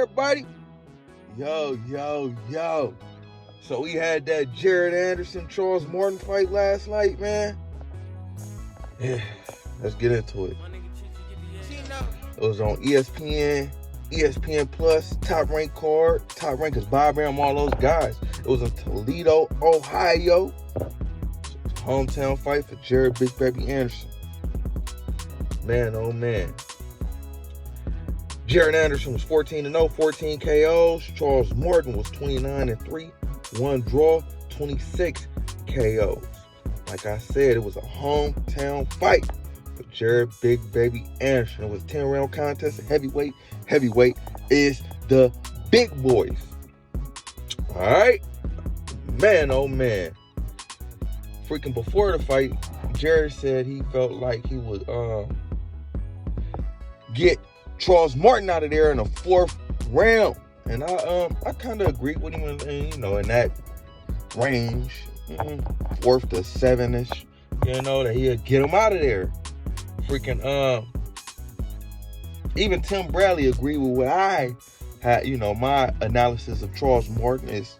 everybody? Yo. So we had that Jared Anderson, Charles Martin fight last night, man. Yeah, let's get into it. It was on ESPN, ESPN Plus, Top Rank card. Top Rank is Bob Arum, all those guys. It was in Toledo, Ohio. Hometown fight for Jared Big Baby Anderson. Man, oh man. Jared Anderson was 14-0, 14 KOs. Charles Martin was 29-3, 1 draw, 26 KOs. Like I said, it was a hometown fight for Jared Big Baby Anderson. It was a 10-round contest at heavyweight. Heavyweight is the big boys. All right? Man, oh man. Freaking before the fight, Jared said he felt like he would get Charles Martin out of there in the 4th round. And I kind of agree with him in that range. 4th to 7-ish. That he'll get him out of there. Freaking even Tim Bradley agreed with what I had, my analysis of Charles Martin is,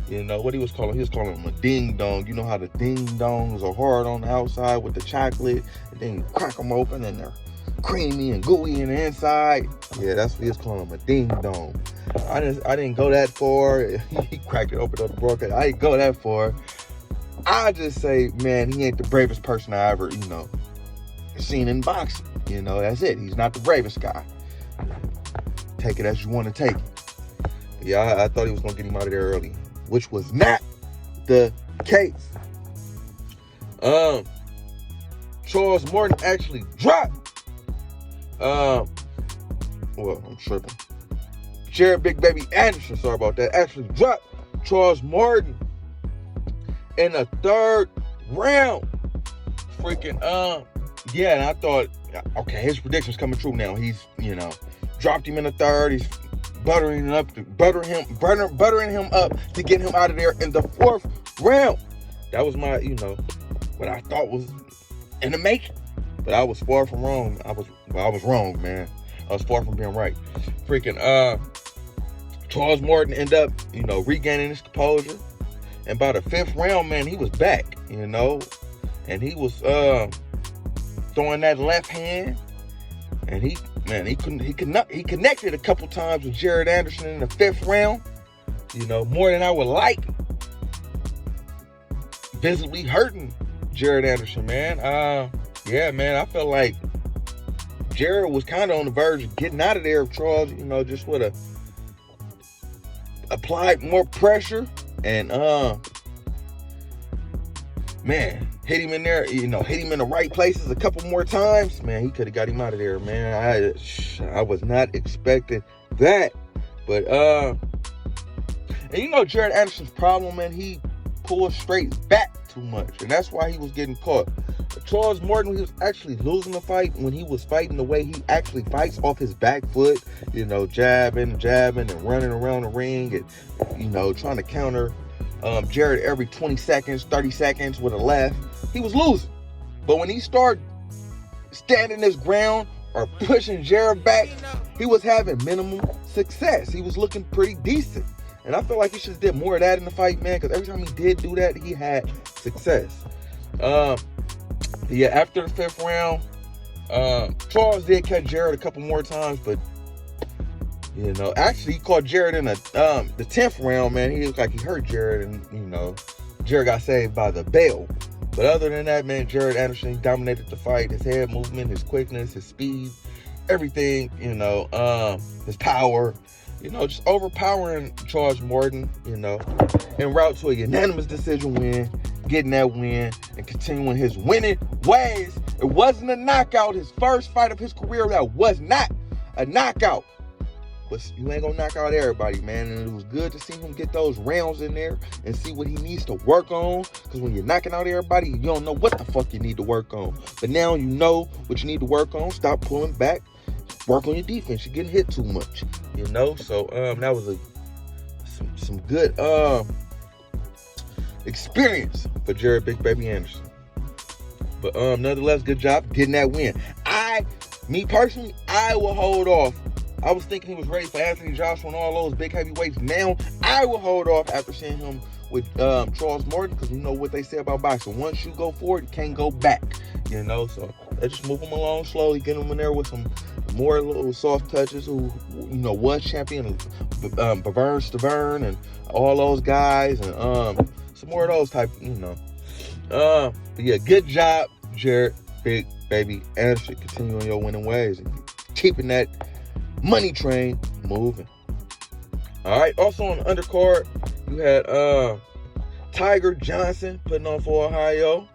what he was calling him a ding dong. You know how the ding dongs are hard on the outside with the chocolate, and then you crack them open and they're creamy and gooey in the inside. Yeah, that's what he was calling him, a ding dong. I didn't go that far. He cracked it open on the broadcast. I didn't go that far. I just say, man, he ain't the bravest person I ever, seen in boxing. That's it. He's not the bravest guy. Take it as you want to take it. But yeah, I thought he was going to get him out of there early, which was not the case. Charles Martin actually dropped. I'm tripping. Jared Big Baby Anderson, sorry about that, actually dropped Charles Martin in the 3rd round. Freaking, and I thought, okay, his prediction's coming true now. He's, dropped him in the 3rd. He's buttering him up to get him out of there in the 4th round. That was my, what I thought was in the making. But I was far from wrong. I was wrong, man. I was far from being right. Freaking, Charles Martin ended up, regaining his composure. And by the 5th round, man, he was back, and he was throwing that left hand, and he connected a couple times with Jared Anderson in the 5th round, more than I would like. Visibly hurting Jared Anderson, man. I felt like Jared was kind of on the verge of getting out of there if Charles, just would have applied more pressure and, hit him in there, hit him in the right places a couple more times. Man, he could have got him out of there, man. I was not expecting that. But, and Jared Anderson's problem, man, he pulls straight back too much. And that's why he was getting caught. Charles Martin, he was actually losing the fight when he was fighting the way he actually fights, off his back foot, jabbing and running around the ring and, trying to counter Jared every 20 seconds, 30 seconds with a left. He was losing. But when he started standing his ground or pushing Jared back, he was having minimum success. He was looking pretty decent. And I feel like he should have did more of that in the fight, man, because every time he did do that, he had success. After the 5th round, Charles did catch Jared a couple more times, but actually he caught Jared in the 10th round, man. He looked like he hurt Jared, and Jared got saved by the bell. But other than that, man, Jared Anderson, he dominated the fight. His head movement, his quickness, his speed, everything, his power, just overpowering Charles Martin, en route to a unanimous decision win, getting that win and continuing his winning ways. It wasn't a knockout. His first fight of his career, that was not a knockout. But you ain't gonna knock out everybody, man. And it was good to see him get those rounds in there and see what he needs to work on. Because when you're knocking out everybody, you don't know what the fuck you need to work on. But now you know what you need to work on. Stop pulling back. Work on your defense. You're getting hit too much. So that was some good experience for Jared Big Baby Anderson. But nonetheless, good job getting that win. Me personally, I will hold off I was thinking he was ready for Anthony Joshua and all those big heavyweights. Now I will hold off after seeing him with Charles Morton, because you know what they say about boxing. Once you go forward, you can't go back. You know, so let's just move him along slowly, get him in there with some more little soft touches. Who, you know, was champion of Bavern Stavern and all those guys, and some more of those type. You know, but yeah, good job, Jared, big baby Anderson. Continue on your winning ways and keeping that money train moving. All right. Also on the undercard, you had Tiger Johnson putting on for Ohio.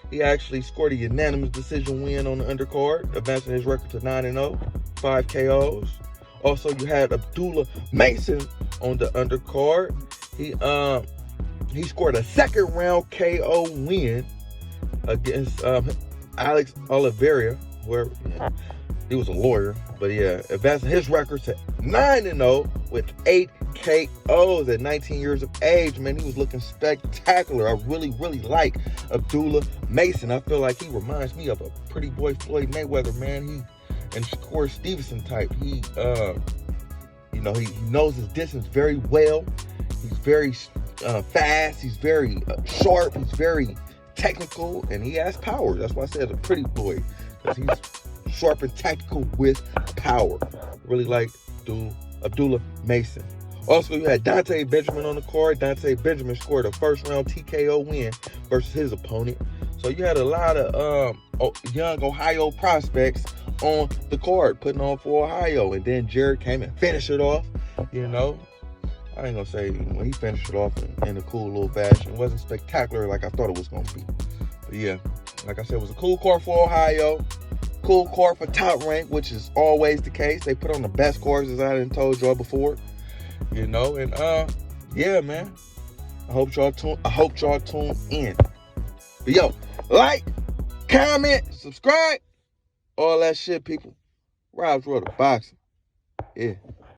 He actually scored a unanimous decision win on the undercard, advancing his record to 9-0, 5 KOs. Also, you had Abdullah Mason on the undercard. He scored a second round KO win against Alex Oliveira, where he was a lawyer, but yeah, advancing his record to 9-0 with 8 KOs at 19 years of age. Man, he was looking spectacular. I really like Abdullah Mason. I feel like he reminds me of a pretty boy Floyd Mayweather, man. He and Shakur Stevenson type. He knows his distance very well. He's very fast. He's very sharp. He's very technical, and he has power. That's why I said a pretty boy, because he's sharp and tactical with power. Really like Abdullah Mason. Also, you had Dante Benjamin on the card. Dante Benjamin scored a first round TKO win versus his opponent. So you had a lot of young Ohio prospects on the card putting on for Ohio. And then Jared came and finished it off. You know, I ain't gonna say when he finished it off in a cool little fashion. It wasn't spectacular like I thought it was gonna be. But yeah, like I said, it was a cool card for Ohio. Cool card for Top Rank, which is always the case. They put on the best cards, as I done told y'all before. You know, and yeah, man. I hope y'all tune in. But yo, like, comment, subscribe, all that shit, people. Rob's World of Boxing. Yeah.